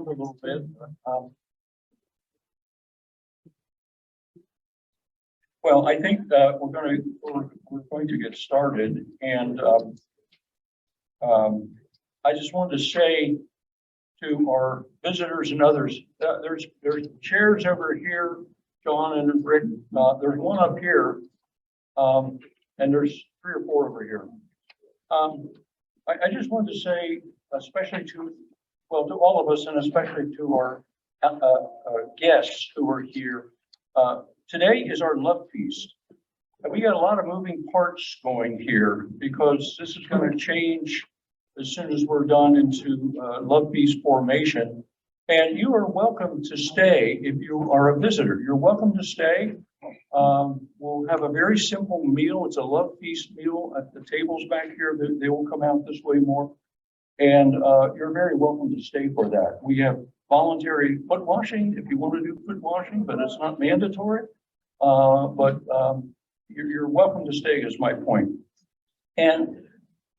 around a little bit. Well, I think we're going to get started, and I just wanted to say to our visitors and others, there's chairs over here, John and Rick. There's one up here, and there's 3 or 4 over here. I just wanted to say, especially to all of us, and especially to our guests who are here. Today is our love feast. And we got a lot of moving parts going here because this is going to change as soon as we're done into love feast formation. And you are welcome to stay if you are a visitor. You're welcome to stay. We'll have a very simple meal. It's a love feast meal at the tables back here. They will come out this way more. And you're very welcome to stay for that. We have voluntary foot washing if you want to do foot washing, but it's not mandatory. You're welcome to stay is my point. And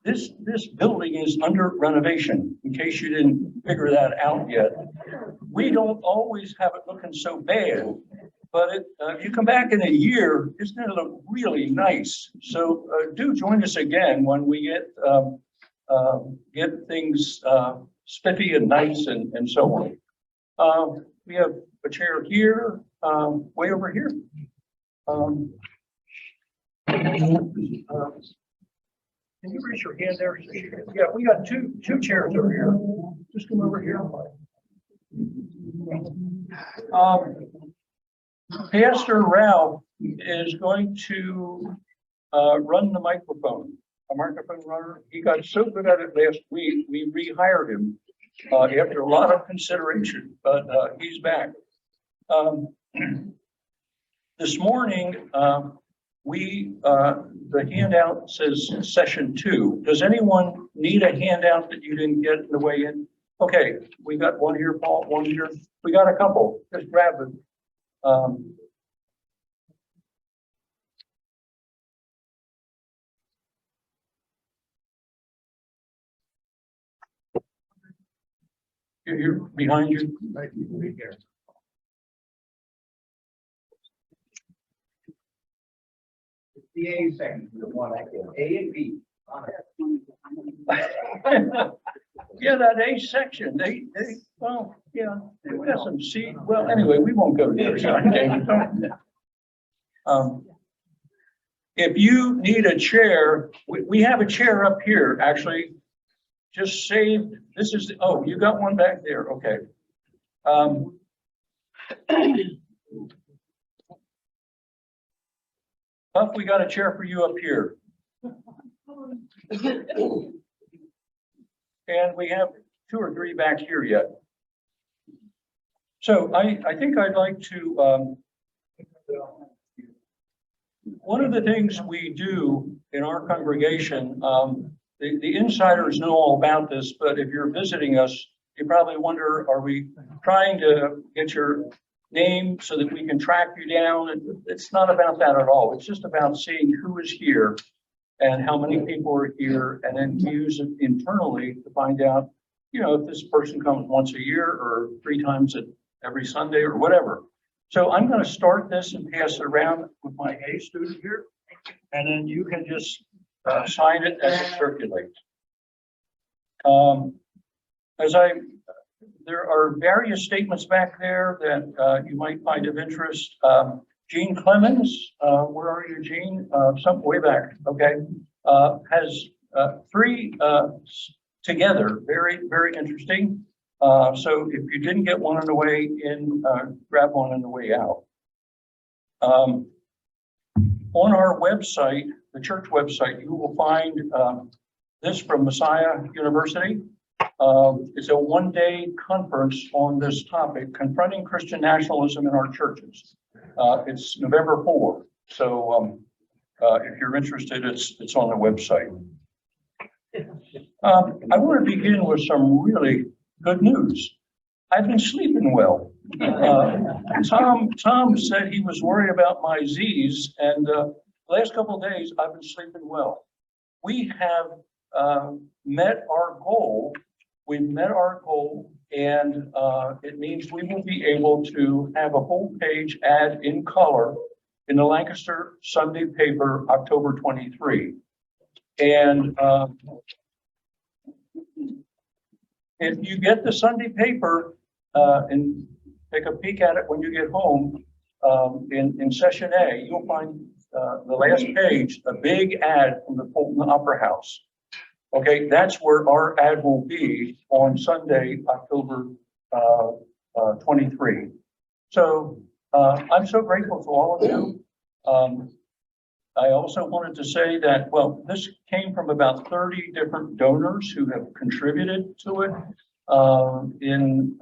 this building is under renovation, in case you didn't figure that out yet. We don't always have it looking so bad, but if you come back in a year, it's going to look really nice. So do join us again when we get things spiffy and nice and so on. We have a chair here, way over here. Can you raise your hand there? Yeah, we got two chairs over here. Just come over here. Pastor Ralph is going to run the microphone. A microphone runner. He got so good at it last week, we rehired him after a lot of consideration, but he's back. This morning, the handout says session 2. Does anyone need a handout that you didn't get in the way in? Okay, we got one here, Paul, one here. We got a couple. Just grab it. You're behind you. Right here. The A section, the one I get, A and B. Yeah, that A section, well, yeah, they got some C. Well, anyway, we won't go there. If you need a chair, we have a chair up here, actually. Just saved. This is, oh, you got one back there. Okay. Puff, we got a chair for you up here. And we have 2 or 3 back here yet. So I think I'd like to, one of the things we do in our congregation, the insiders know all about this, but if you're visiting us, you probably wonder, are we trying to get your name so that we can track you down? It's not about that at all. It's just about seeing who is here and how many people are here, and then use it internally to find out, if this person comes once a year or 3 times every Sunday or whatever. So I'm going to start this and pass it around with my A student here, and then you can just sign it as it circulates. There are various statements back there that you might find of interest. Jean Clemens, where are you, Jean? Some way back, okay. Has 3 together, very, very interesting. So if you didn't get one on the way in, grab one on the way out. On our website, the church website, you will find this from Messiah University. It's a 1-day conference on this topic, confronting Christian nationalism in our churches. It's November 4. So if you're interested, it's on the website. I want to begin with some really good news. I've been sleeping well. Tom said he was worried about my Z's, and the last couple of days I've been sleeping well. We have met our goal. We've met our goal And it means we will be able to have a whole page ad in color in the Lancaster Sunday paper, October 23. And if you get the Sunday paper and take a peek at it when you get home, in session A, you'll find the last page, a big ad from the Fulton Opera House. Okay, that's where our ad will be on Sunday, October 23. So I'm so grateful to all of you. I also wanted to say that, well, this came from about 30 different donors who have contributed to it in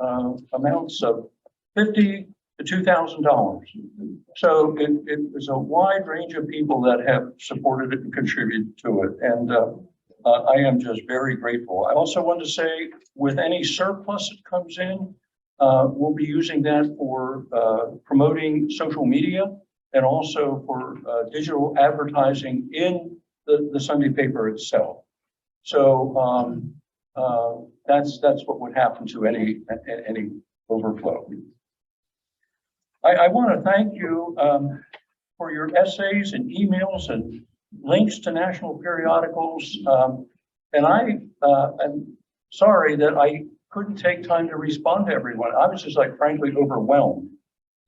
amounts of $50 to $2,000. So it was a wide range of people that have supported it and contributed to it. And I am just very grateful. I also want to say, with any surplus that comes in, we'll be using that for promoting social media and also for digital advertising in the Sunday paper itself. So that's what would happen to any overflow. I want to thank you for your essays and emails and links to national periodicals. And I'm sorry that I couldn't take time to respond to everyone. I was just like, frankly, overwhelmed,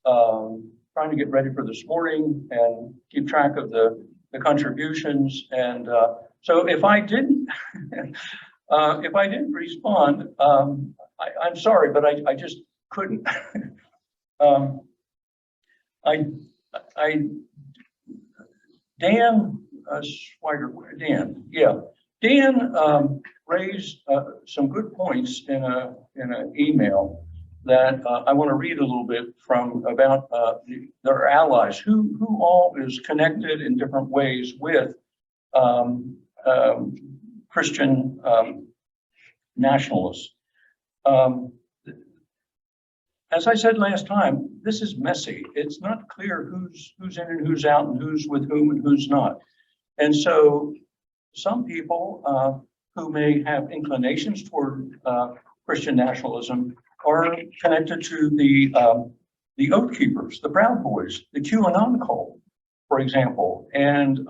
trying to get ready for this morning and keep track of the contributions. And so if I didn't, respond, I'm sorry, but I just couldn't. Dan raised some good points in an email that I want to read a little bit from about their allies, who all is connected in different ways with Christian nationalists. As I said last time, this is messy. It's not clear who's in and who's out and who's with whom and who's not. And so some people who may have inclinations toward Christian nationalism are connected to the Oath Keepers, the Proud Boys, the QAnon cult, for example. And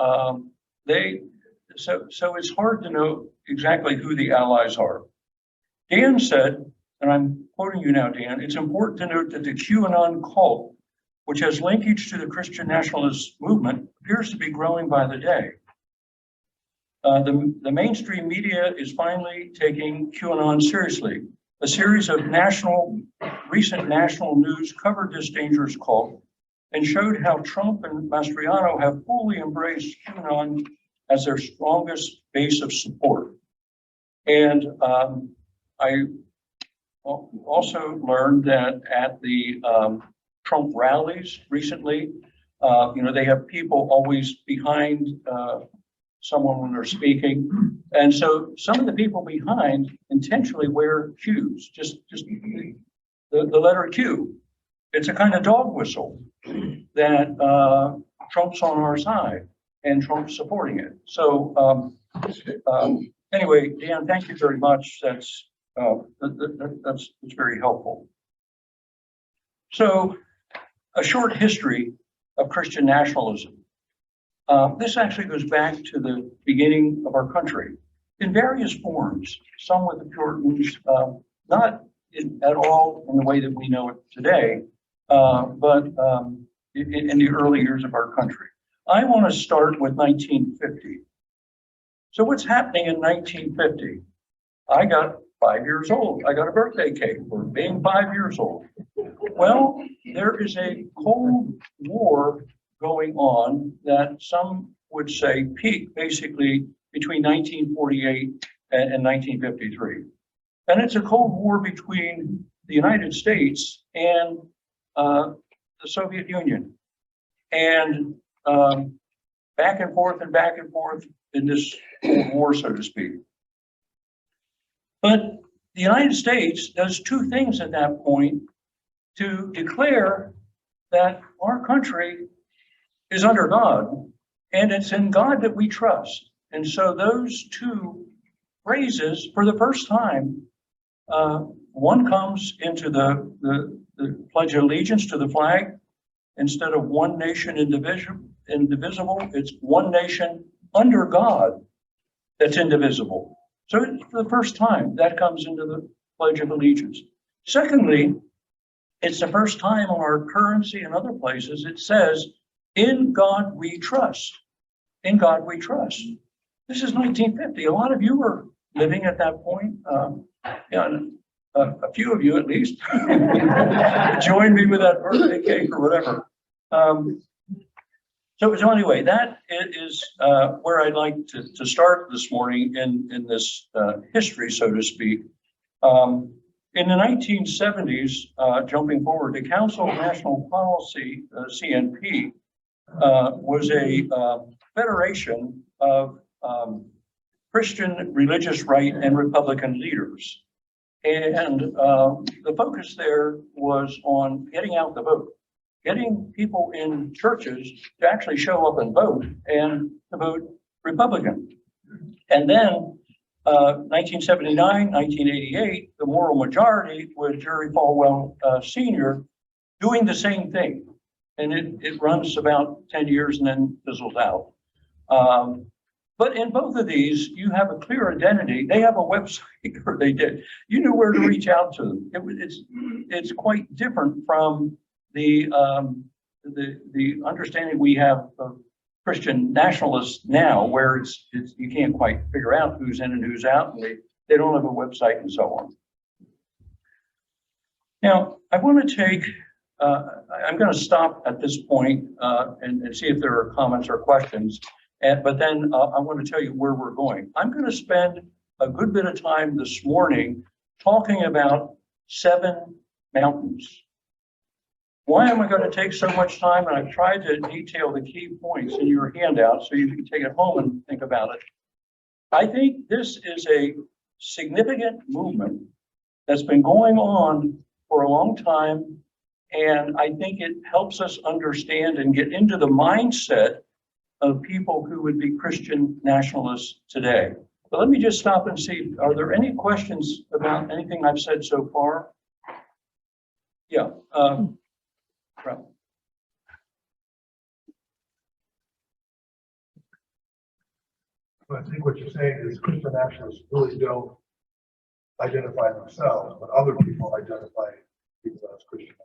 so it's hard to know exactly who the allies are. Dan said, and I'm quoting you now, Dan, it's important to note that the QAnon cult, which has linkage to the Christian nationalist movement, appears to be growing by the day. The mainstream media is finally taking QAnon seriously. A series of recent national news covered this dangerous cult and showed how Trump and Mastriano have fully embraced QAnon as their strongest base of support. And I also learned that at the Trump rallies recently, they have people always behind someone when they're speaking. And so some of the people behind intentionally wear Qs, just the letter Q. It's a kind of dog whistle that Trump's on our side and Trump's supporting it. So anyway, Dan, thank you very much. That's very helpful. So a short history of Christian nationalism. This actually goes back to the beginning of our country in various forms, some with the Puritans, not at all in the way that we know it today, but in the early years of our country. I want to start with 1950. So what's happening in 1950? I got 5 years old. I got a birthday cake for being 5 years old. Well, there is a Cold War going on that some would say peaked basically between 1948 and 1953. And it's a Cold War between the United States and the Soviet Union. And back and forth in this Cold War, so to speak. But the United States does two things at that point to declare that our country is under God, and it's in God that we trust. And so those two phrases, for the first time, one comes into the Pledge of Allegiance to the flag. Instead of one nation indivisible, it's one nation under God that's indivisible. So it's for the first time that comes into the Pledge of Allegiance. Secondly, it's the first time on our currency and other places it says, "In God we trust." In God we trust. This is 1950. A lot of you were living at that point. A few of you at least joined me with that birthday cake or whatever. So anyway, that is where I'd like to start this morning in this history, so to speak. In the 1970s, jumping forward, the Council of National Policy, CNP, was a federation of Christian religious right and Republican leaders. And the focus there was on getting out the vote, getting people in churches to actually show up and vote and to vote Republican. And then 1979, 1988, the moral majority with Jerry Falwell Sr. doing the same thing. And it runs about 10 years and then fizzles out. But in both of these, you have a clear identity. They have a website, or they did. You knew where to reach out to them. It's quite different from the understanding we have of Christian nationalists now, where it's you can't quite figure out who's in and who's out, and they don't have a website and so on. Now, I want to take. I'm going to stop at this point and see if there are comments or questions. But then I want to tell you where we're going. I'm going to spend a good bit of time this morning talking about 7 mountains. Why am I going to take so much time? And I've tried to detail the key points in your handout so you can take it home and think about it. I think this is a significant movement that's been going on for a long time. And I think it helps us understand and get into the mindset of people who would be Christian nationalists today. But let me just stop and see, are there any questions about anything I've said so far? Yeah. Right. I think what you're saying is Christian nationalists really don't identify themselves, but other people identify people as Christian.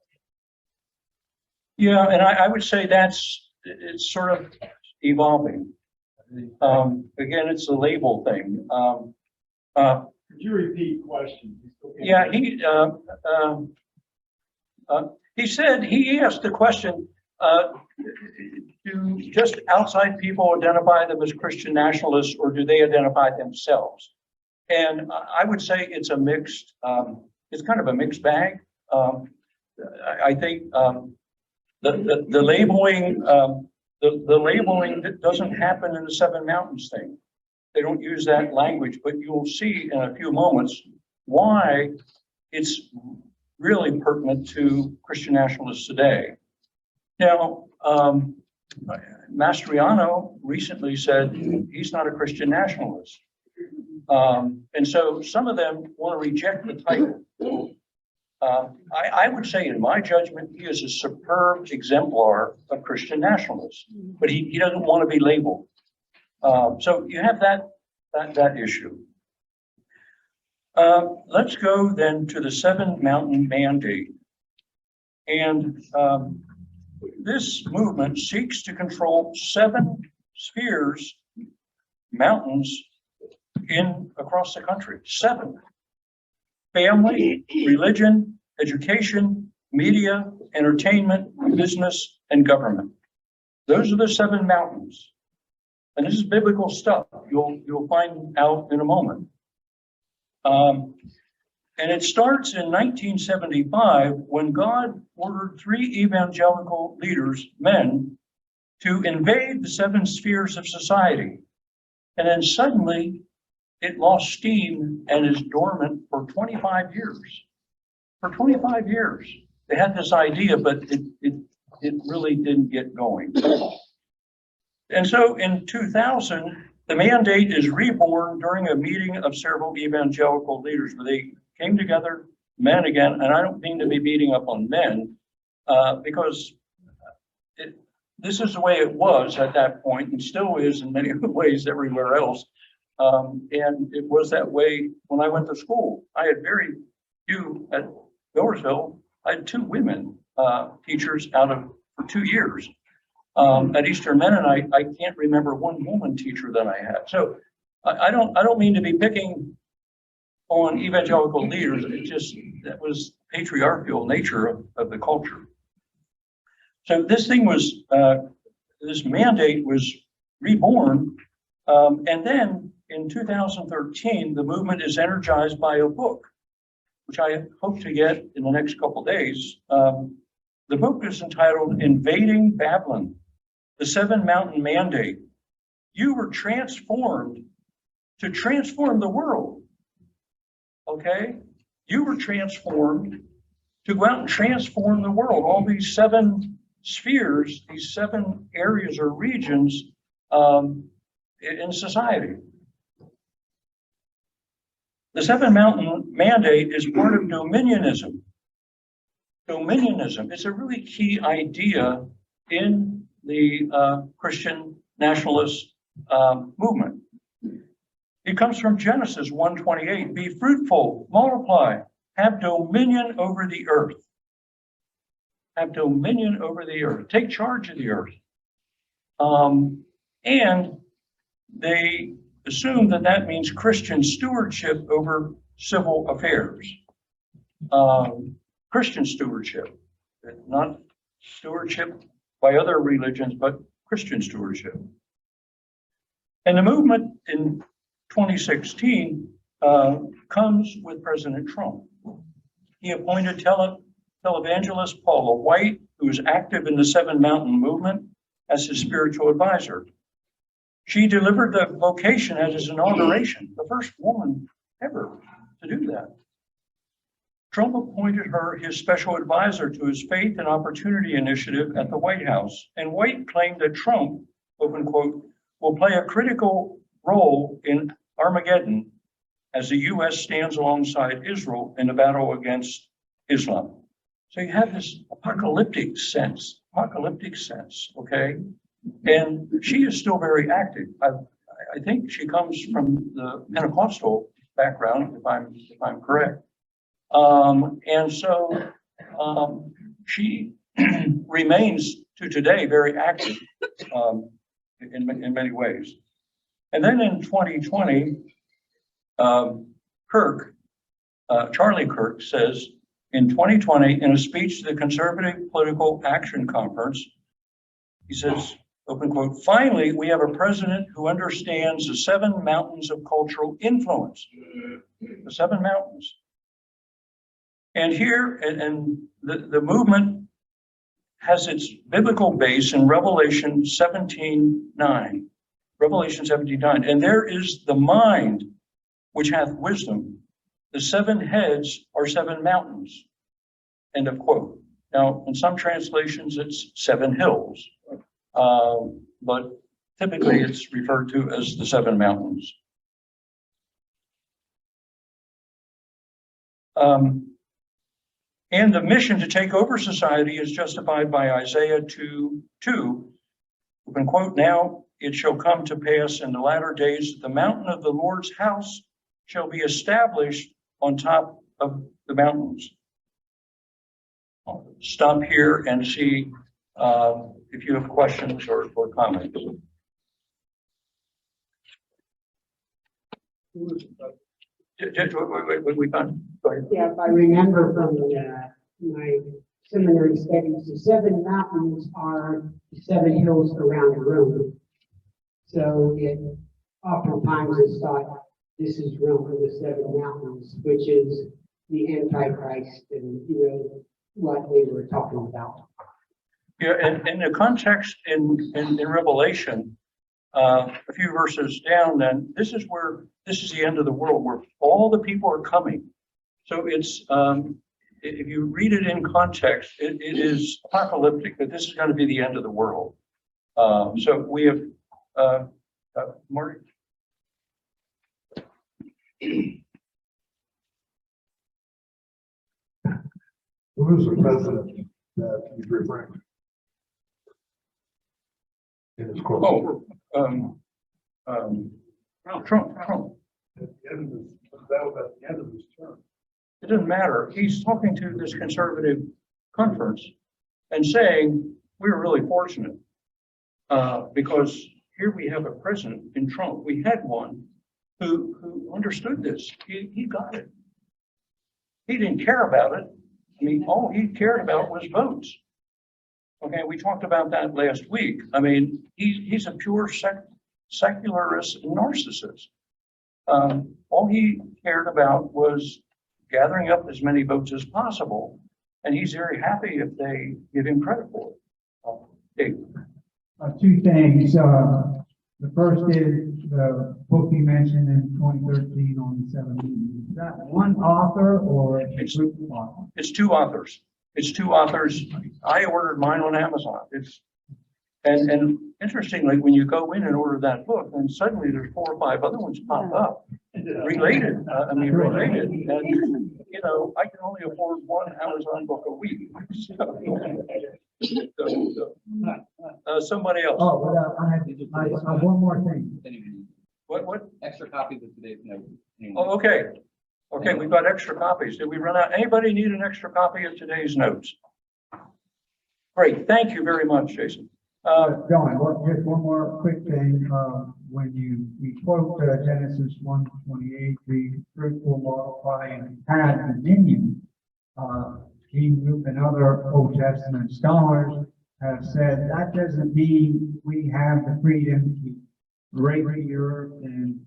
Yeah, and I would say it's sort of evolving. Again, it's a label thing. Could you repeat question? Yeah, he said, he asked the question, do just outside people identify them as Christian nationalists, or do they identify themselves? And I would say it's a mixed, it's kind of a mixed bag. I think the labeling, the labeling that doesn't happen in the 7 Mountains thing. They don't use that language, but you'll see in a few moments why it's really pertinent to Christian nationalists today. Now, Mastriano recently said he's not a Christian nationalist. And so some of them want to reject the title. I would say, in my judgment, he is a superb exemplar of Christian nationalists, but he doesn't want to be labeled. So you have that issue. Let's go then to the 7 Mountain Mandate. And this movement seeks to control 7 spheres, mountains across the country. 7. Family, religion, education, media, entertainment, business, and government. Those are the 7 mountains. And this is biblical stuff. You'll find out in a moment. And it starts in 1975 when God ordered 3 evangelical leaders, men, to invade the 7 spheres of society. And then suddenly it lost steam and is dormant for 25 years. For 25 years, they had this idea, but it really didn't get going. And so in 2000, the mandate is reborn during a meeting of several evangelical leaders where they came together, men again, and I don't mean to be beating up on men, because this is the way it was at that point and still is in many ways everywhere else. And it was that way when I went to school. I had very few at Millersville. I had 2 women teachers for 2 years. At Eastern Mennonite, I can't remember 1 woman teacher that I had. So I don't mean to be picking on evangelical leaders. It just, that was patriarchal nature of the culture. So this thing was, this mandate was reborn. And then in 2013, the movement is energized by a book, which I hope to get in the next couple of days. The book is entitled Invading Babylon, the 7 Mountain Mandate. You were transformed to transform the world. Okay? You were transformed to go out and transform the world. All these 7 spheres, these 7 areas or regions in society. The 7 Mountain Mandate is part of dominionism. Dominionism is a really key idea in the Christian nationalist movement. It comes from Genesis 1:28. Be fruitful, multiply, have dominion over the earth. Have dominion over the earth. Take charge of the earth. And they assume that that means Christian stewardship over civil affairs. Christian stewardship, not stewardship by other religions, but Christian stewardship. And the movement in 2016 comes with President Trump. He appointed televangelist Paula White, who is active in the 7 Mountain movement, as his spiritual advisor. She delivered the vocation at his inauguration, the first woman ever to do that. Trump appointed her his special advisor to his Faith and Opportunity Initiative at the White House. And White claimed that Trump, open quote, will play a critical role in Armageddon as the U.S. stands alongside Israel in the battle against Islam. So you have this apocalyptic sense, okay? And she is still very active. I think she comes from the Pentecostal background, if I'm correct. And so she remains to today very active in many ways. And then in 2020, Charlie Kirk says, in 2020, in a speech to the Conservative Political Action Conference, he says, open quote, finally, we have a president who understands the 7 mountains of cultural influence. The 7 mountains. And here, and the movement has its biblical base in Revelation 17:9. Revelation 17:9. And there is the mind which hath wisdom. The 7 heads are 7 mountains. End of quote. Now, in some translations, it's 7 hills. But typically it's referred to as the 7 mountains. And the mission to take over society is justified by Isaiah 2:2. Open quote, now it shall come to pass in the latter days that the mountain of the Lord's house shall be established on top of the mountains. I'll stop here and see if you have questions or comments. We done? Go ahead. Yeah, if I remember from my seminary studies, the 7 mountains are the 7 hills around Rome. So it oftentimes is thought this is Rome, the 7 mountains, which is the Antichrist and what they were talking about. Yeah, and in the context in Revelation, a few verses down, then this is the end of the world where all the people are coming. So it's if you read it in context, it is apocalyptic that this is going to be the end of the world. So we have Mark. Who is the president that he's referring to? In his quote. Oh, Trump. At the end of his, that was at the end of his term. It doesn't matter. He's talking to this conservative conference and saying, we're really fortunate. Because here we have a president in Trump. We had one who understood this. He got it. He didn't care about it. I mean, all he cared about was votes. Okay, we talked about that last week. I mean, he's a pure secularist narcissist. All he cared about was gathering up as many votes as possible, and he's very happy if they give him credit for it. Dave. Two things. The first is the book you mentioned in 2013 on the 7 meetings. Is that one author or a group of authors? It's two authors. It's two authors. I ordered mine on Amazon. And interestingly, when you go in and order that book, then suddenly there's 4 or 5 other ones pop up related. Related. And, you know, I can only afford one Amazon book a week. Somebody else. Oh, well, I have one more thing. What? Extra copies of today's note. Oh, okay. Okay, we've got extra copies. Did we run out? Anybody need an extra copy of today's notes? Great. Thank you very much, Jason. John, just one more quick thing. When we quote Genesis 1:28, the fruitful, multiply, and have dominion. Gene Roop and other Old Testament scholars have said that doesn't mean we have the freedom to break the earth and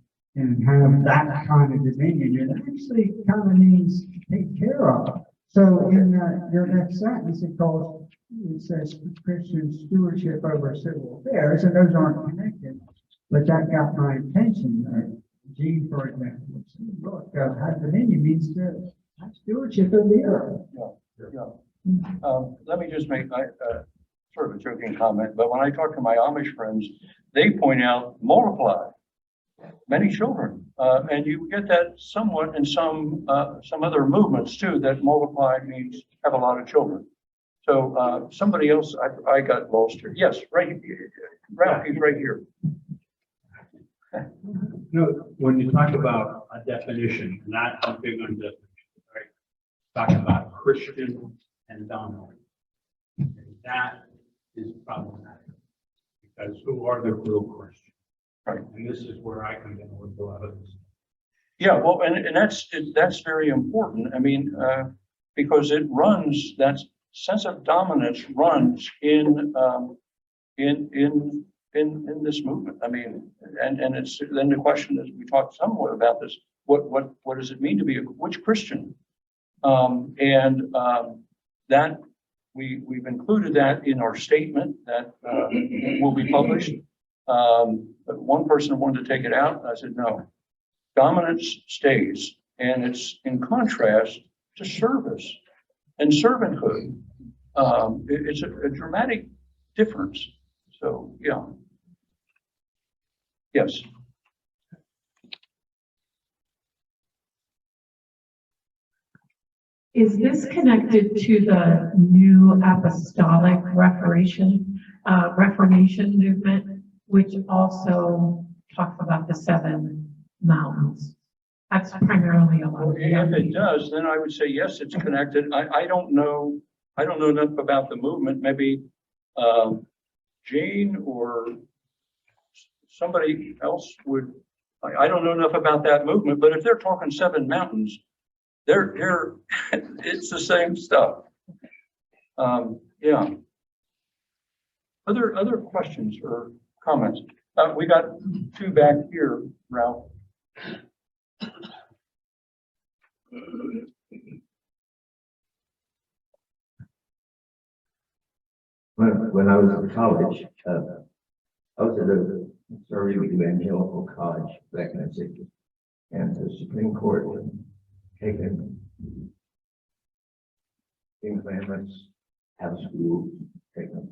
have that kind of dominion. It actually kind of means take care of. So in your next sentence, it says Christian stewardship over civil affairs, and those aren't connected. But that got my attention. Gene, for example, said, look, have dominion means to have stewardship of the earth. Yeah. Let me just make sort of a joking comment, but when I talk to my Amish friends, they point out multiply, many children, and you get that somewhat in some other movements too. That multiply means have a lot of children. So somebody else, I got lost here. Yes, right, Ralph, he's right here. You know, when you talk about a definition, not a big on definition, right? Talking about Christian and dominant. And that is problematic. Because who are the real Christians? Right. And this is where I come in with a lot of this. Yeah, well, and that's very important. I mean, because it runs, that sense of dominance runs in this movement. I mean, and it's then the question is, we talked somewhat about this. What does it mean to be which Christian? That we've included that in our statement that will be published. But one person wanted to take it out. I said no. Dominance stays, and it's in contrast to service and servanthood. It's a dramatic difference. So, yeah. Yes. Is this connected to the new apostolic Reformation movement, which also talks about the 7 mountains? That's primarily a lot. Well, if it does, then I would say yes, it's connected. I don't know enough about the movement. Maybe Gene or somebody else would. I don't know enough about that movement. But if they're talking 7 mountains, they're it's the same stuff. Yeah. Other questions or comments? We got 2 back here, Ralph. When I was in college, I was at a conservative evangelical college back in the 60s, and the Supreme Court had taken Ten Commandments, have schools, taken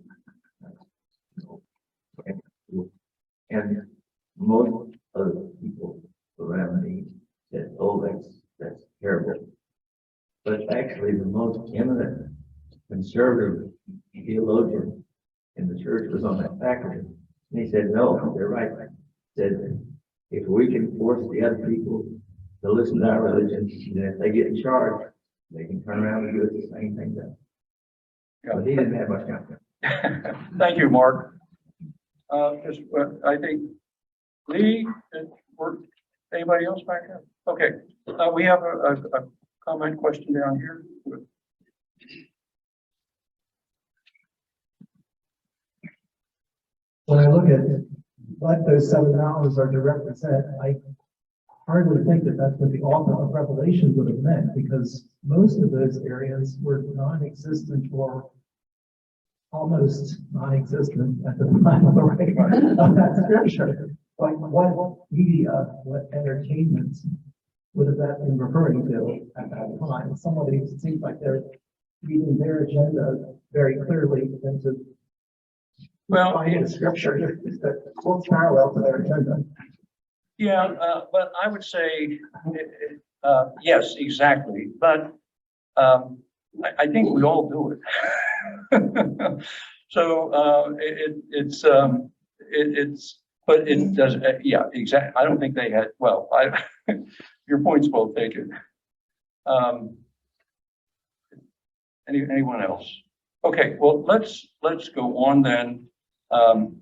and most of the people around me said, "Oh, that's terrible." But actually, the most eminent conservative theologian in the church was on that faculty. And he said, no, they're right. He said, if we can force the other people to listen to our religion, then if they get charged, they can turn around and do the same thing then. But he didn't have much confidence. Thank you, Mark. I think Lee, anybody else back there? Okay, we have a comment question down here. When I look at what those $7 are to represent, I hardly think that that's what the author of Revelation would have meant, because most of those areas were non-existent or almost non-existent at the time of the writing of that scripture. Like what media, what entertainment would have that been referring to at that time? Somebody, it seems like they're reading their agenda very clearly into finding scripture that quotes parallel to their agenda. Yeah, but I would say, yes, exactly. But I think we all do it. So but it does, yeah, exactly. I don't think they had, well, your point's well taken. Anyone else? Okay, well, let's go on then. And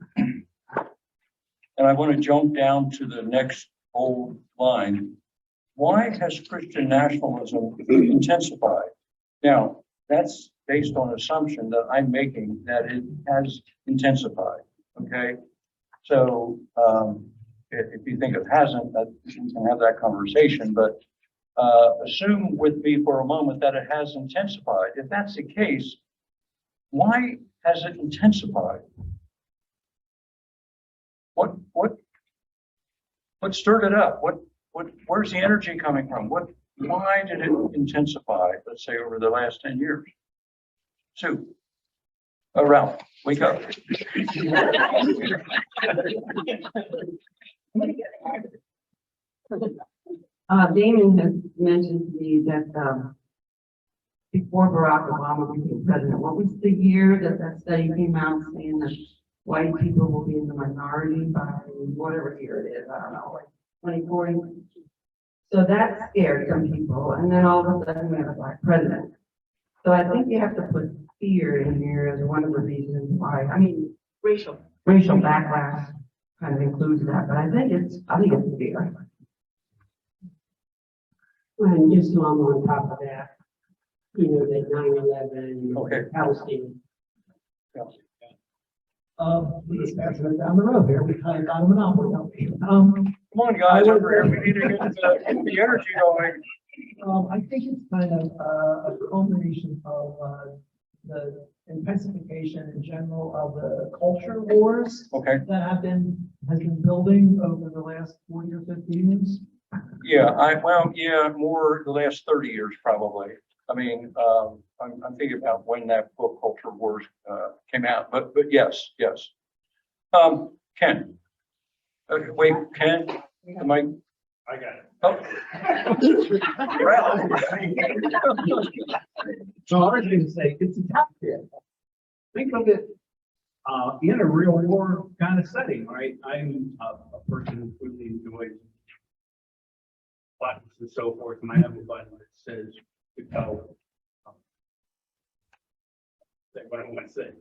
I want to jump down to the next old line. Why has Christian nationalism intensified? Now, that's based on assumption that I'm making that it has intensified, okay? So if you think it hasn't, that we can have that conversation, but assume with me for a moment that it has intensified. If that's the case, why has it intensified? What stirred it up? Where's the energy coming from? Why did it intensify, let's say, over the last 10 years? Sue, Ralph, wake up. Damon has mentioned to me that before Barack Obama became president, what was the year that that study came out saying that white people will be in the minority by whatever year it is, I don't know, like 2040? So that scared some people, and then all of a sudden we have a black president. So I think you have to put fear in here as one of the reasons why. I mean, racial backlash kind of includes that, but I think it's fear. And just along on top of that, you know, that 9/11, Okay. Palestine. We just passed it down the road here. We kind of got a monopoly, don't we? Come on, guys, over here. We need to get the energy going. I think it's kind of a culmination of the intensification in general of the culture wars Okay. that has been building over the last 40 or 50 years. Yeah, more the last 30 years, probably. I mean, I'm thinking about when that book Culture Wars came out, but yes. Ken. Wait, Ken, am I? I got it. Oh. So I was going to say, it's a top tip. Think of it in a real war kind of setting, right? I'm a person who really enjoys buttons and so forth, and I have a button that says to tell say what I want to say.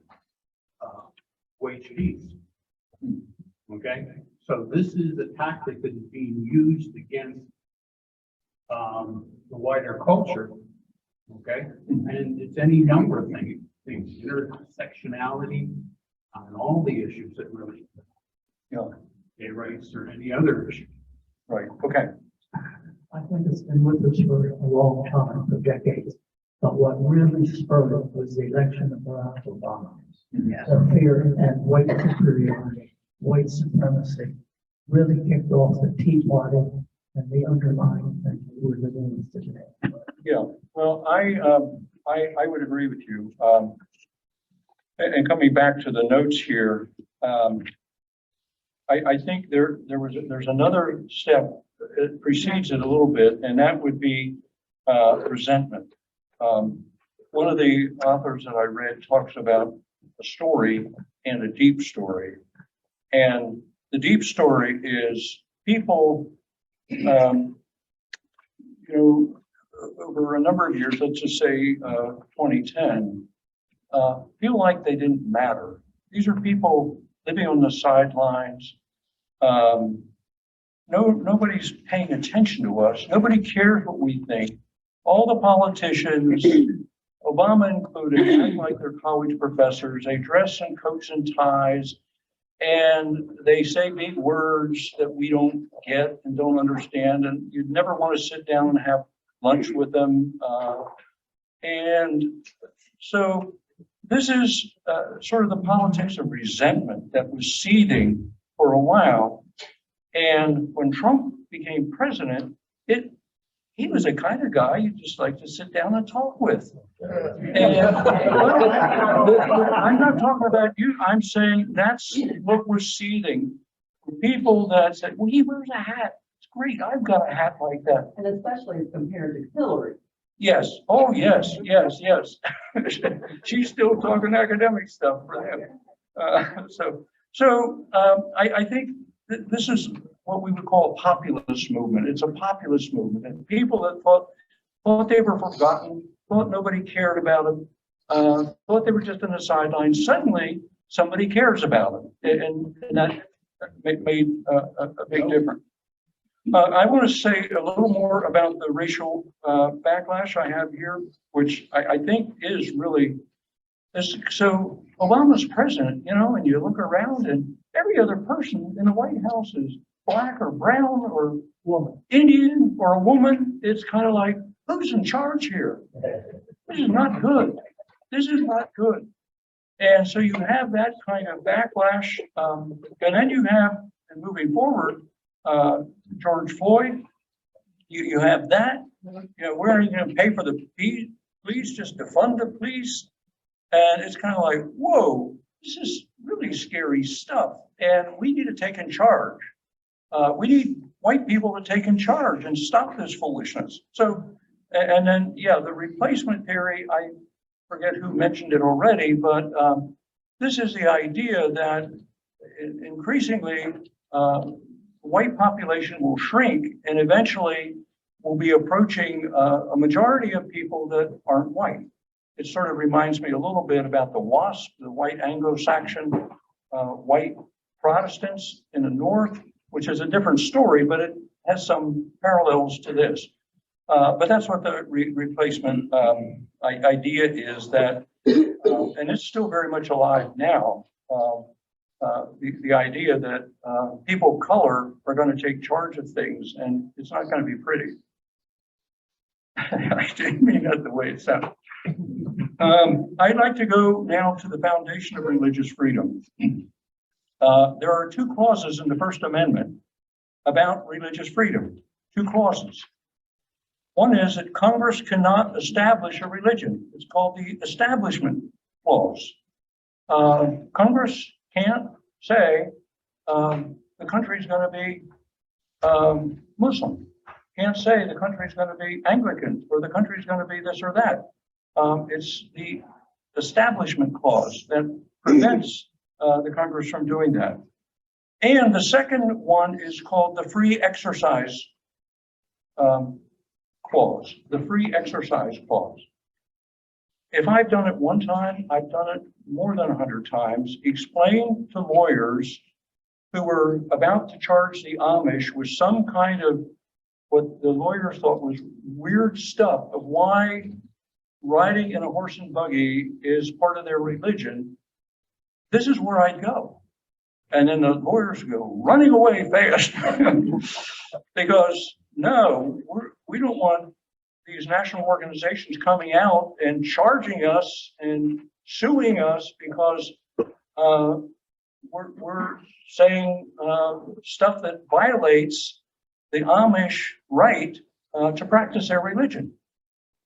Wage peace. Okay, so this is a tactic that is being used against the wider culture. Okay, and it's any number of things, intersectionality, and all the issues that really, gay rights or any other issue. Right, okay. I think it's been with us for a long time, for decades. But what really spurred it was the election of Barack Obama. The fear and white superiority, white supremacy really kicked off the Tea Party and the underlying thing that we're living with today. Yeah, well, I would agree with you. And coming back to the notes here, I think there's another step. It precedes it a little bit, and that would be resentment. one of the authors that I read talks about a story and a deep story. And the deep story is people, over a number of years, let's just say 2010, feel like they didn't matter. These are people living on the sidelines. Nobody's paying attention to us. Nobody cares what we think. All the politicians, Obama included, act like they're college professors. They dress in coats and ties, and they say big words that we don't get and don't understand. And you'd never want to sit down and have lunch with them. And so this is sort of the politics of resentment that was seething for a while. And when Trump became president, he was the kind of guy you just like to sit down and talk with. And I'm not talking about you. I'm saying that's what was seething. People that said, well, he wears a hat. It's great. I've got a hat like that. And especially compared to Hillary. Yes. Oh, yes, yes, yes. She's still talking academic stuff for him. I think this is what we would call a populist movement. It's a populist movement. And people that thought they were forgotten, thought nobody cared about them, thought they were just on the sidelines. Suddenly, somebody cares about them. And that made a big difference. I want to say a little more about the racial backlash I have here, which I think is really this. So Obama's president, and you look around and every other person in the White House is black or brown or woman, Indian or a woman. It's kind of like, who's in charge here? This is not good. This is not good. And so you have that kind of backlash. And then you have, and moving forward, George Floyd, you have that. Where are you going to pay for the police, just defund the police? And it's kind of like, whoa, this is really scary stuff. And we need to take in charge. We need white people to take in charge and stop this foolishness. So, and then, the replacement theory, I forget who mentioned it already, but this is the idea that increasingly white population will shrink and eventually will be approaching a majority of people that aren't white. It sort of reminds me a little bit about the WASP, the white Anglo-Saxon white Protestants in the North, which is a different story, but it has some parallels to this. But that's what the replacement idea is, that, and it's still very much alive now, the idea that people of color are going to take charge of things, and it's not going to be pretty. I didn't mean that the way it sounded. I'd like to go now to the foundation of religious freedom. There are two clauses in the First Amendment about religious freedom, two clauses. One is that Congress cannot establish a religion. It's called the Establishment Clause. Congress can't say the country is going to be Muslim. Can't say the country is going to be Anglican or the country is going to be this or that. It's the Establishment Clause that prevents the Congress from doing that. And the second one is called the Free Exercise Clause, the Free Exercise Clause. If I've done it one time, I've done it more than 100 times, explain to lawyers who were about to charge the Amish with some kind of what the lawyers thought was weird stuff of why riding in a horse and buggy is part of their religion. This is where I'd go. And then the lawyers go running away fast because no, we don't want these national organizations coming out and charging us and suing us because we're saying stuff that violates the Amish right to practice their religion,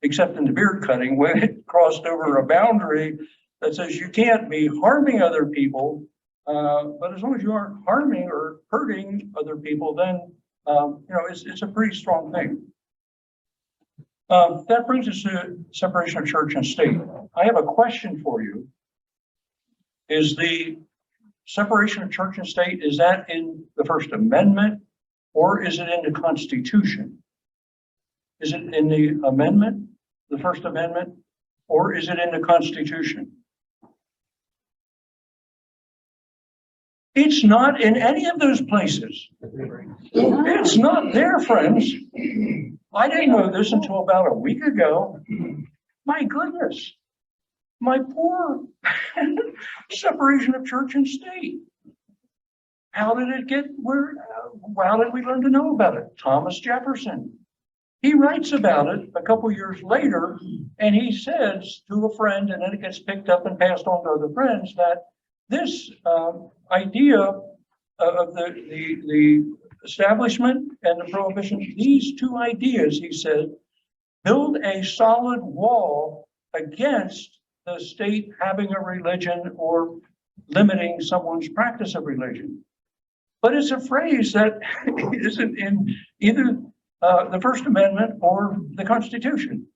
except in the beard cutting when it crossed over a boundary that says you can't be harming other people, but as long as you aren't harming or hurting other people, then it's a pretty strong thing. That brings us to separation of church and state. I have a question for you. Is the separation of church and state, is that in the First Amendment or is it in the Constitution? Is it in the amendment, the First Amendment, or is it in the Constitution? It's not in any of those places. It's not there, friends. I didn't know this until about a week ago. My goodness. My poor separation of church and state. How did it get where, how did we learn to know about it? Thomas Jefferson. He writes about it a couple years later, and he says to a friend, and then it gets picked up and passed on to other friends, that this idea of the establishment and the prohibition, these two ideas, he said, build a solid wall against the state having a religion or limiting someone's practice of religion. But it's a phrase that isn't in either the First Amendment or the Constitution.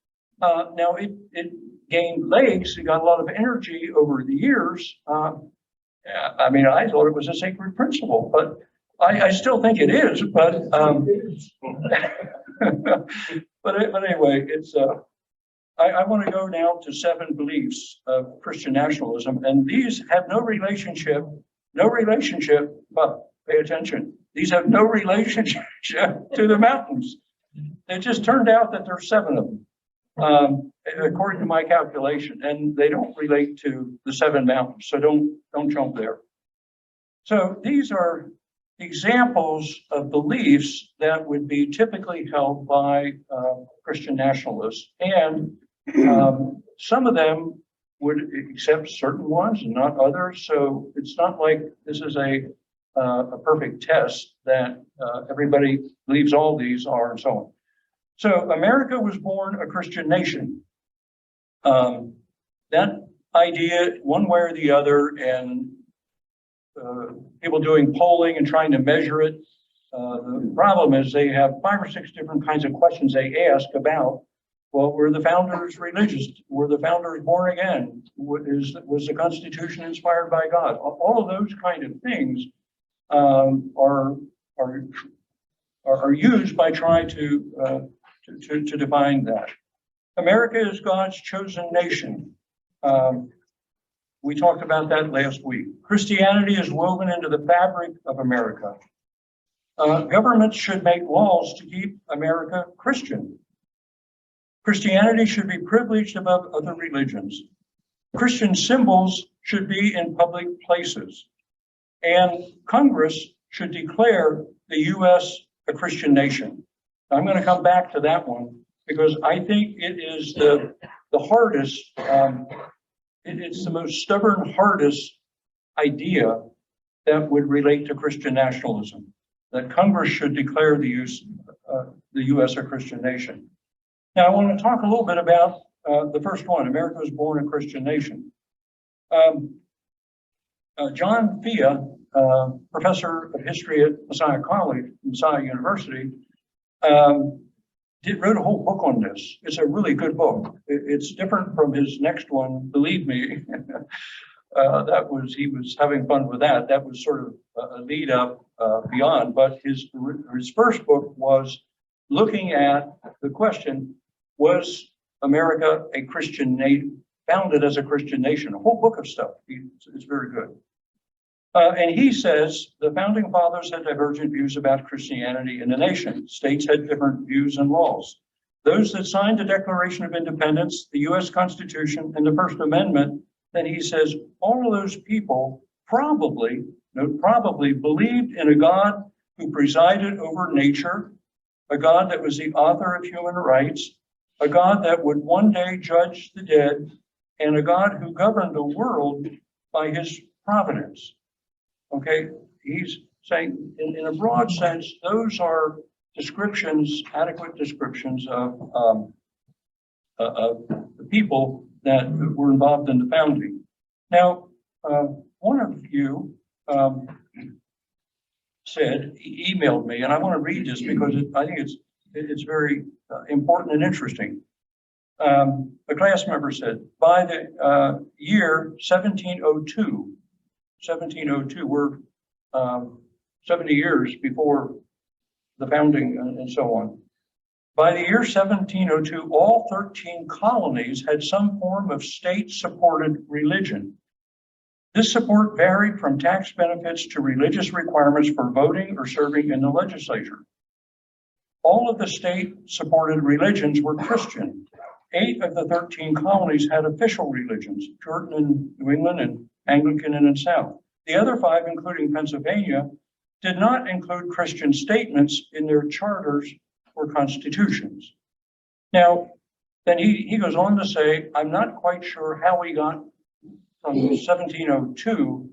Now, it gained legs, it got a lot of energy over the years. I mean, I thought it was a sacred principle, but I still think it is. But but anyway, it's I want to go now to 7 beliefs of Christian nationalism, and these have no relationship, but pay attention. These have no relationship to the mountains. It just turned out that there's 7 of them, according to my calculation, and they don't relate to the 7 mountains. So don't jump there. So these are examples of beliefs that would be typically held by Christian nationalists, and some of them would accept certain ones and not others. So it's not like this is a perfect test that everybody believes all these are and so on. So America was born a Christian nation. That idea, one way or the other, and people doing polling and trying to measure it. The problem is they have 5 or 6 different kinds of questions they ask about, well, were the founders religious? Were the founders born again? Was the Constitution inspired by God? All of those kind of things are used by trying to define that. America is God's chosen nation. We talked about that last week. Christianity is woven into the fabric of America. Governments should make laws to keep America Christian. Christianity should be privileged above other religions. Christian symbols should be in public places. And Congress should declare the U.S. a Christian nation. I'm going to come back to that one because I think it is the hardest, it's the most stubborn, hardest idea that would relate to Christian nationalism, that Congress should declare the U.S. a Christian nation. Now, I want to talk a little bit about the first one. America was born a Christian nation. John Fia, professor of history at Messiah College, Messiah University, wrote a whole book on this. It's a really good book. It's different from his next one, believe me. He was having fun with that. That was sort of a lead up beyond. But his first book was looking at the question: was America a Christian nation, founded as a Christian nation? A whole book of stuff. It's very good. And he says the founding fathers had divergent views about Christianity in the nation. States had different views and laws. Those that signed the Declaration of Independence, the U.S. Constitution, and the First Amendment, then he says all of those people probably believed in a God who presided over nature, a God that was the author of human rights, a God that would one day judge the dead, and a God who governed the world by his providence. Okay, he's saying in a broad sense, those are descriptions, adequate descriptions of the people that were involved in the founding. Now, one of you emailed me, and I want to read this because I think it's very important and interesting. A class member said, by the year 1702, we're 70 years before the founding and so on. By the year 1702, all 13 colonies had some form of state-supported religion. This support varied from tax benefits to religious requirements for voting or serving in the legislature. All of the state-supported religions were Christian. 8 of the 13 colonies had official religions, Puritan in New England and Anglican in the South. The other 5, including Pennsylvania, did not include Christian statements in their charters or constitutions. Now, then he goes on to say, I'm not quite sure how we got from 1702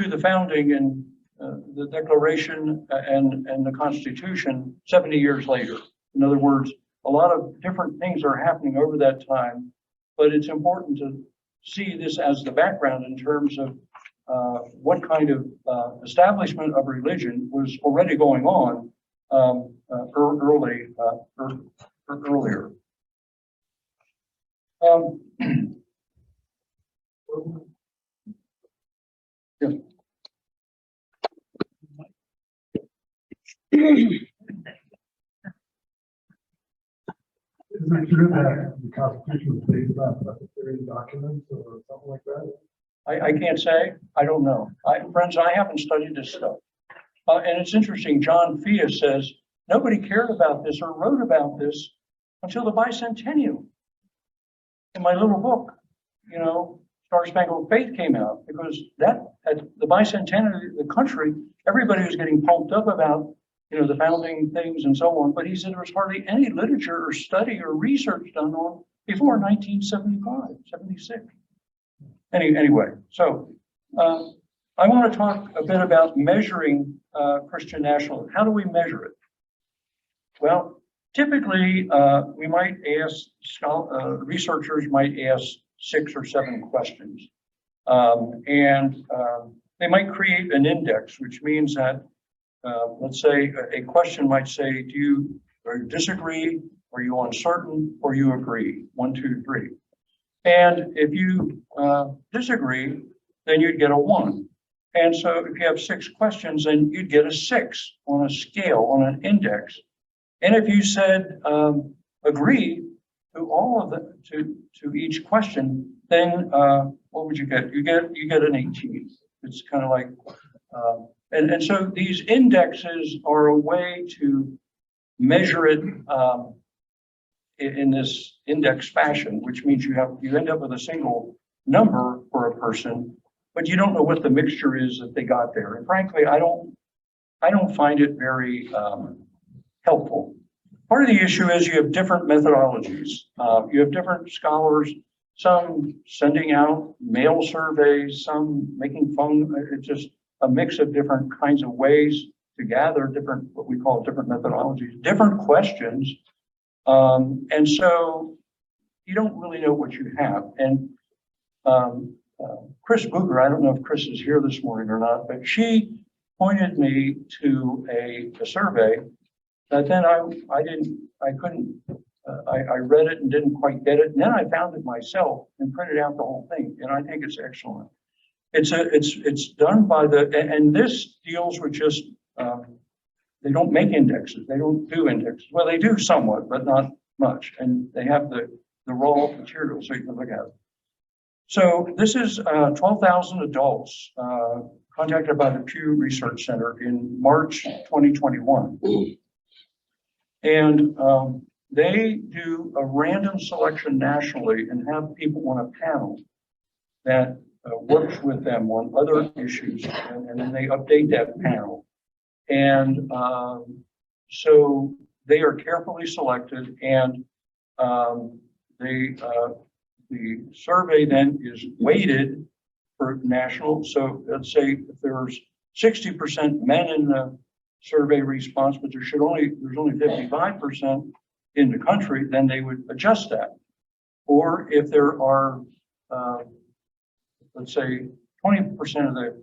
to the founding and the Declaration and the Constitution 70 years later. In other words, a lot of different things are happening over that time, but it's important to see this as the background in terms of what kind of establishment of religion was already going on earlier. Yes. Is it true that the Constitution was based on Presbyterian documents or something like that? I can't say. I don't know. Friends, I haven't studied this stuff. And it's interesting. John Fia says nobody cared about this or wrote about this until the bicentennial. In my little book, you know, Star Spangled Faith came out because that at the bicentennial of the country, everybody was getting pumped up about, you know, the founding things and so on. But he said there was hardly any literature or study or research done on before 1975, 76. Anyway, so I want to talk a bit about measuring Christian nationalism. How do we measure it? Well, typically we might ask, researchers might ask 6 or 7 questions. They might create an index, which means that, let's say a question might say, do you disagree? Are you uncertain? Or you agree? 1, 2, 3. And if you disagree, then you'd get a 1. And so if you have 6 questions, then you'd get a 6 on a scale, on an index. And if you said agree to all of the to each question, then what would you get? You get an 18. It's kind of like and so these indexes are a way to measure it in this index fashion, which means you end up with a single number for a person, but you don't know what the mixture is that they got there. And frankly, I don't find it very helpful. Part of the issue is you have different methodologies. You have different scholars, some sending out mail surveys, some making phone. It's just a mix of different kinds of ways to gather different, what we call different methodologies, different questions. And so you don't really know what you have. And Chris Booger, I don't know if Chris is here this morning or not, but she pointed me to a survey that then I read it and didn't quite get it. And then I found it myself and printed out the whole thing. And I think it's excellent. It's done by and this deals with just, they don't make indexes. They don't do indexes. Well, they do somewhat, but not much. And they have the raw material so you can look at it. So this is 12,000 adults contacted by the Pew Research Center in March 2021. And they do a random selection nationally and have people on a panel that works with them on other issues. And then they update that panel. And so they are carefully selected, and the survey then is weighted for national. So let's say if there's 60% men in the survey response, but there's only 55% in the country, then they would adjust that. Or if there are, let's say 20% of the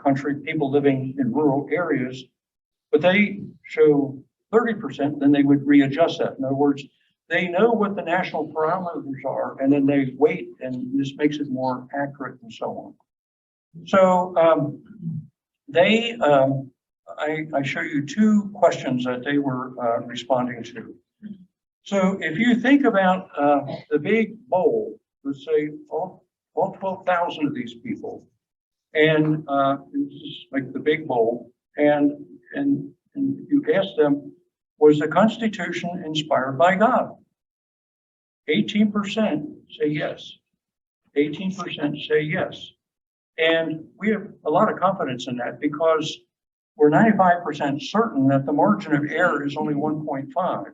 country, people living in rural areas, but they show 30%, then they would readjust that. In other words, they know what the national parameters are, and then they weight, and this makes it more accurate and so on. So I show you two questions that they were responding to. So if you think about the big bowl, let's say all 12,000 of these people, and this is like the big bowl, and you ask them, was the Constitution inspired by God? 18% say yes. 18% say yes. And we have a lot of confidence in that because we're 95% certain that the margin of error is only 1.5.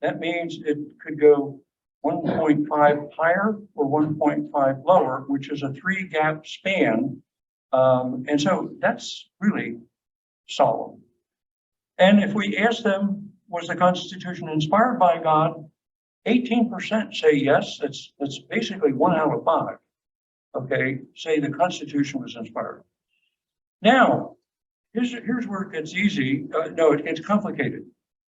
That means it could go 1.5 higher or 1.5 lower, which is a 3-gap span. And so that's really solid. And if we ask them, was the Constitution inspired by God? 18% say yes. That's basically 1 out of 5. Okay, say the Constitution was inspired. Now, here's where it gets easy. No, it gets complicated.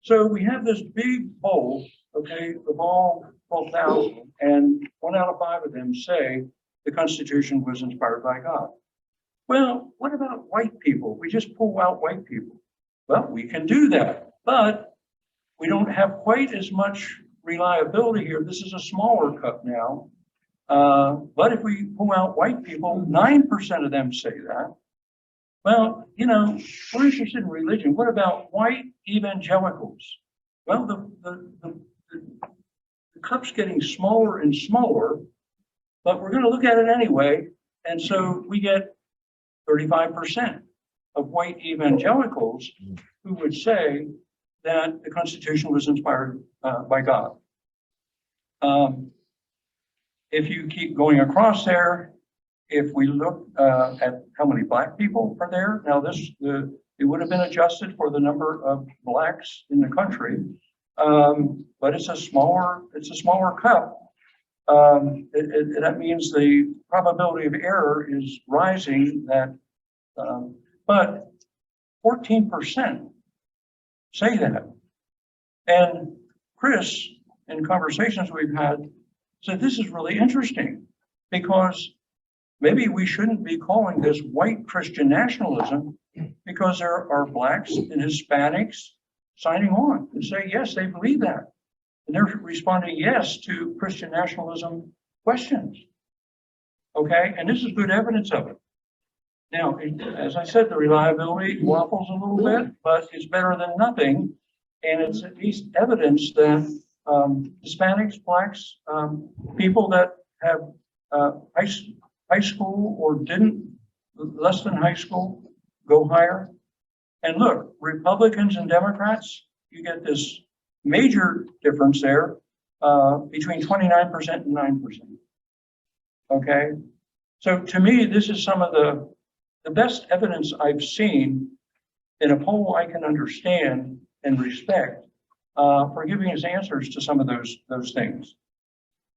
So we have this big bowl, okay, of all 12,000, and 1 out of 5 of them say the Constitution was inspired by God. Well, what about white people? We just pull out white people. Well, we can do that, but we don't have quite as much reliability here. This is a smaller cup now. But if we pull out white people, 9% of them say that. Well, you know, we're interested in religion. What about white evangelicals? Well, the cup's getting smaller and smaller, but we're going to look at it anyway. And so we get 35% of white evangelicals who would say that the Constitution was inspired by God. If you keep going across there, if we look at how many black people are there, now it would have been adjusted for the number of blacks in the country, but it's a smaller cup. That means the probability of error is rising. But 14% say that, and Chris, in conversations we've had, said this is really interesting because maybe we shouldn't be calling this white Christian nationalism because there are blacks and Hispanics signing on and say, yes, they believe that. And they're responding yes to Christian nationalism questions. Okay, and this is good evidence of it. Now, as I said, the reliability waffles a little bit, but it's better than nothing. And it's at least evidence that Hispanics, blacks, people that have high school or didn't, less than high school, go higher. And look, Republicans and Democrats, you get this major difference there between 29% and 9%. Okay, so to me, this is some of the best evidence I've seen in a poll I can understand and respect for giving us answers to some of those things.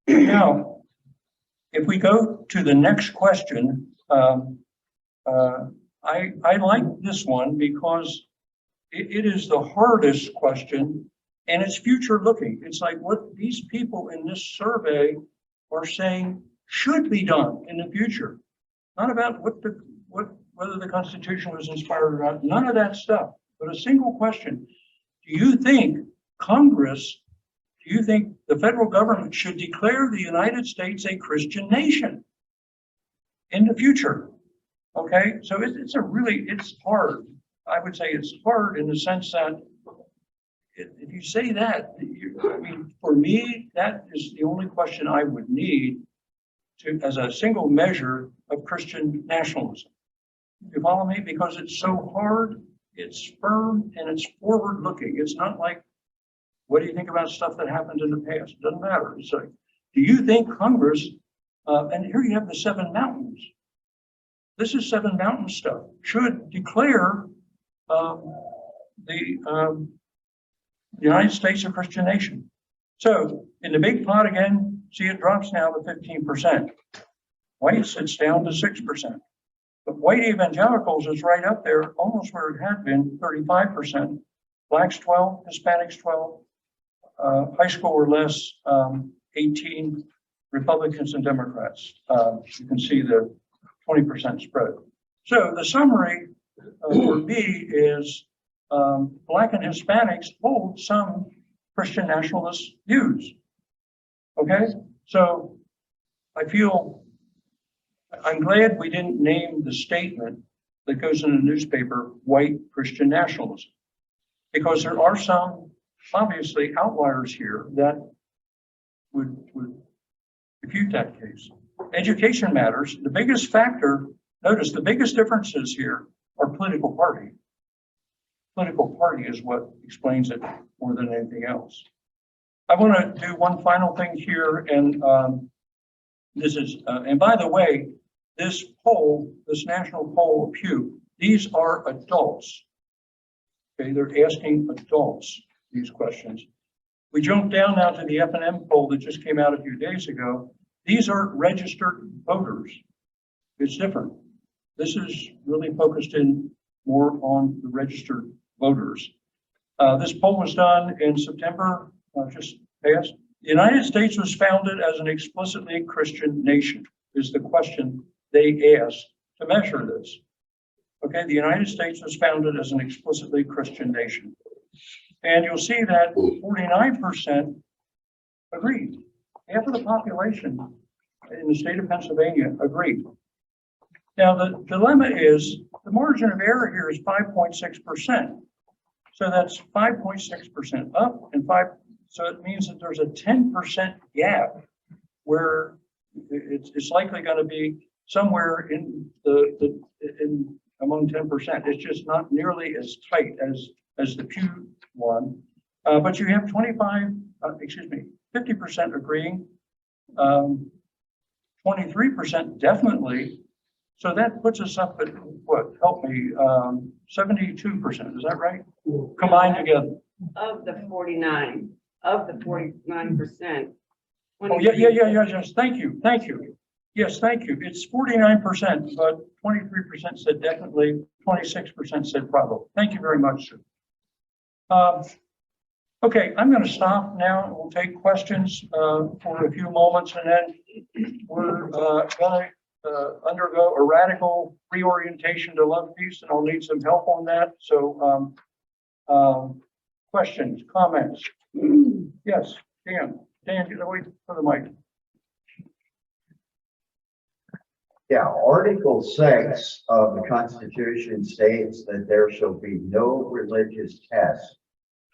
Now, if we go to the next question, I like this one because it is the hardest question and it's future looking. It's like what these people in this survey are saying should be done in the future. Not about whether the Constitution was inspired or not, none of that stuff, but a single question. Do you think Congress, do you think the federal government should declare the United States a Christian nation in the future? Okay, so it's hard. I would say it's hard in the sense that if you say that, I mean, for me, that is the only question I would need as a single measure of Christian nationalism. You follow me? Because it's so hard, it's firm, and it's forward-looking. It's not like, what do you think about stuff that happened in the past? It doesn't matter. It's like, do you think Congress, and here you have the 7 mountains. This is 7 mountain stuff, should declare the United States a Christian nation. So in the big pot again, see it drops now to 15%. Whites, it's down to 6%. But white evangelicals is right up there, almost where it had been, 35%. Blacks 12, Hispanics 12, high school or less, 18 Republicans and Democrats. You can see the 20% spread. So the summary for me is Black and Hispanics hold some Christian nationalist views. Okay, so I'm glad we didn't name the statement that goes in the newspaper, white Christian nationalism, because there are some obviously outliers here that would refute that case. Education matters. The biggest factor, notice the biggest differences here are political party. Political party is what explains it more than anything else. I want to do one final thing here, and this is, and by the way, this poll, this national poll of Pew, these are adults. Okay, they're asking adults these questions. We jump down now to the F&M poll that just came out a few days ago. These are registered voters. It's different. This is really focused in more on the registered voters. This poll was done in September, just passed. The United States was founded as an explicitly Christian nation, is the question they asked to measure this. Okay, the United States was founded as an explicitly Christian nation. And you'll see that 49% agreed. Half of the population in the state of Pennsylvania agreed. Now, the dilemma is the margin of error here is 5.6%. So that's 5.6% up and so it means that there's a 10% gap where it's likely going to be somewhere in among 10%. It's just not nearly as tight as the Pew one. But you have 50% agreeing, 23% definitely. So that puts us up at what? Help me, 72%. Is that right? Combined together. Of the 49%. Oh, yeah. Yes. Thank you. Yes, thank you. It's 49%, but 23% said definitely, 26% said probably. Thank you very much, sir. Okay, I'm going to stop now. We'll take questions for a few moments, and then we're going to undergo a radical reorientation to love, peace, and I'll need some help on that. So, questions, comments? Yes, Dan. Dan, get away from the mic. Yeah, Article 6 of the Constitution states that there shall be no religious test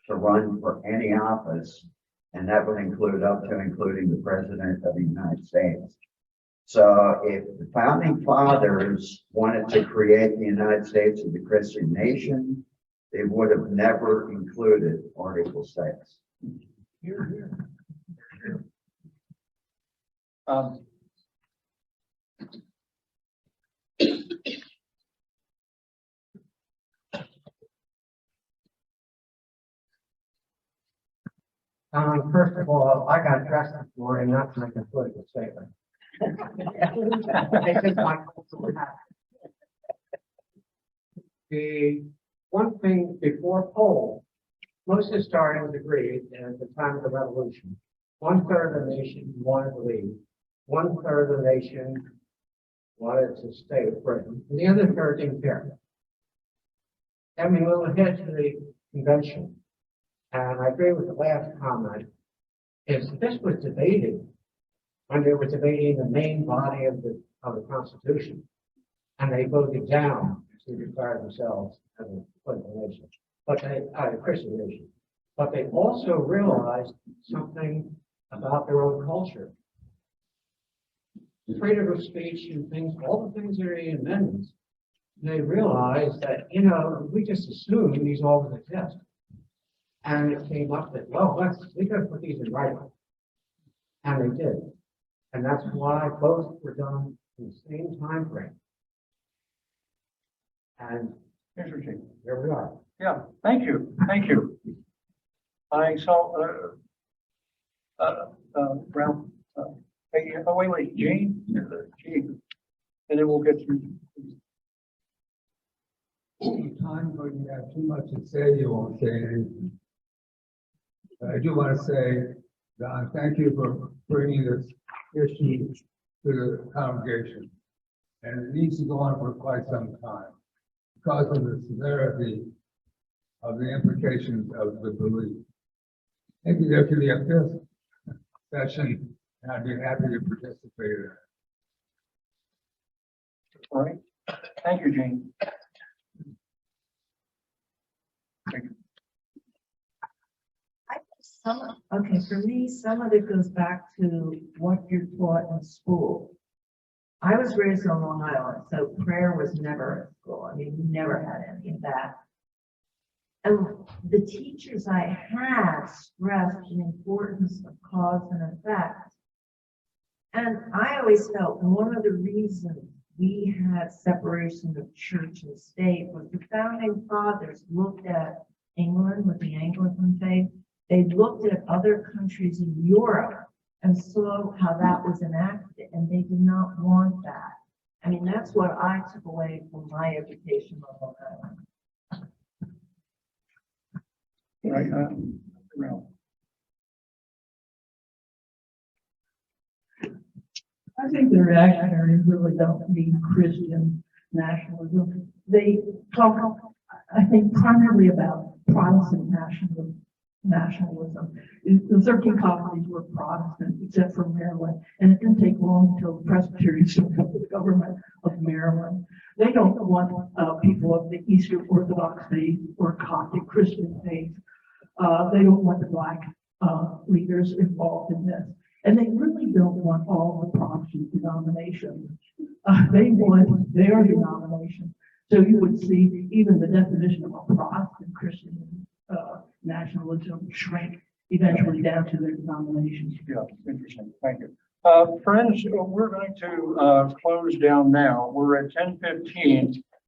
to run for any office, and that would include up to including the President of the United States. So if the founding fathers wanted to create the United States as a Christian nation, they would have never included Article 6. First of all, I got dressed before and not to make a political statement. It's just my cultural habit. The one thing before poll, most historians agreed at the time of the revolution, 1/3 of the nation wanted to leave, 1/3 of the nation wanted to stay with Britain, and the other third didn't care. And we will head to the convention. And I agree with the last comment, is this was debated when they were debating the main body of the Constitution. And they voted down to declare themselves as a political nation, but a Christian nation. But they also realized something about their own culture. Freedom of speech and things, all the things that are in amendments, they realized that, we just assumed these always exist. And it came up that, well, we got to put these in writing. And they did. And that's why both were done in the same time frame. And Interesting. here we are. Yeah, thank you. I saw, Ralph, wait, Jane, Jane, and then we'll get through. Times when you have too much to say, you won't say anything. I do want to say, Don, thank you for bringing this issue to the congregation. And it needs to go on for quite some time because of the severity of the implications of the belief. Maybe there could be a fifth session, and I'd be happy to participate in it. All right, thank you, Gene. Okay, for me, some of it goes back to what you're taught in school. I was raised on Long Island, so prayer was never at school. I mean, we never had any of that. And the teachers I had stressed the importance of cause and effect. And I always felt one of the reasons we had separation of church and state was the founding fathers looked at England with the Anglican faith. They looked at other countries in Europe and saw how that was enacted, and they did not want that. I mean, that's what I took away from my education on Long Island. Right, Ralph. I think the reactionaries really don't need Christian nationalism. They talk, I think, primarily about Protestant nationalism. The 13 colonies were Protestant, except for Maryland, and it didn't take long until the Presbyterians took over the government of Maryland. They don't want people of the Eastern Orthodox faith or Coptic Christian faith. They don't want the Black leaders involved in this. And they really don't want all the Protestant denominations. They want their denomination. So you would see even the definition of a Protestant Christian nationalism shrink eventually down to their denominations. Yeah, interesting. Thank you. Friends, we're going to close down now. We're at 10:15.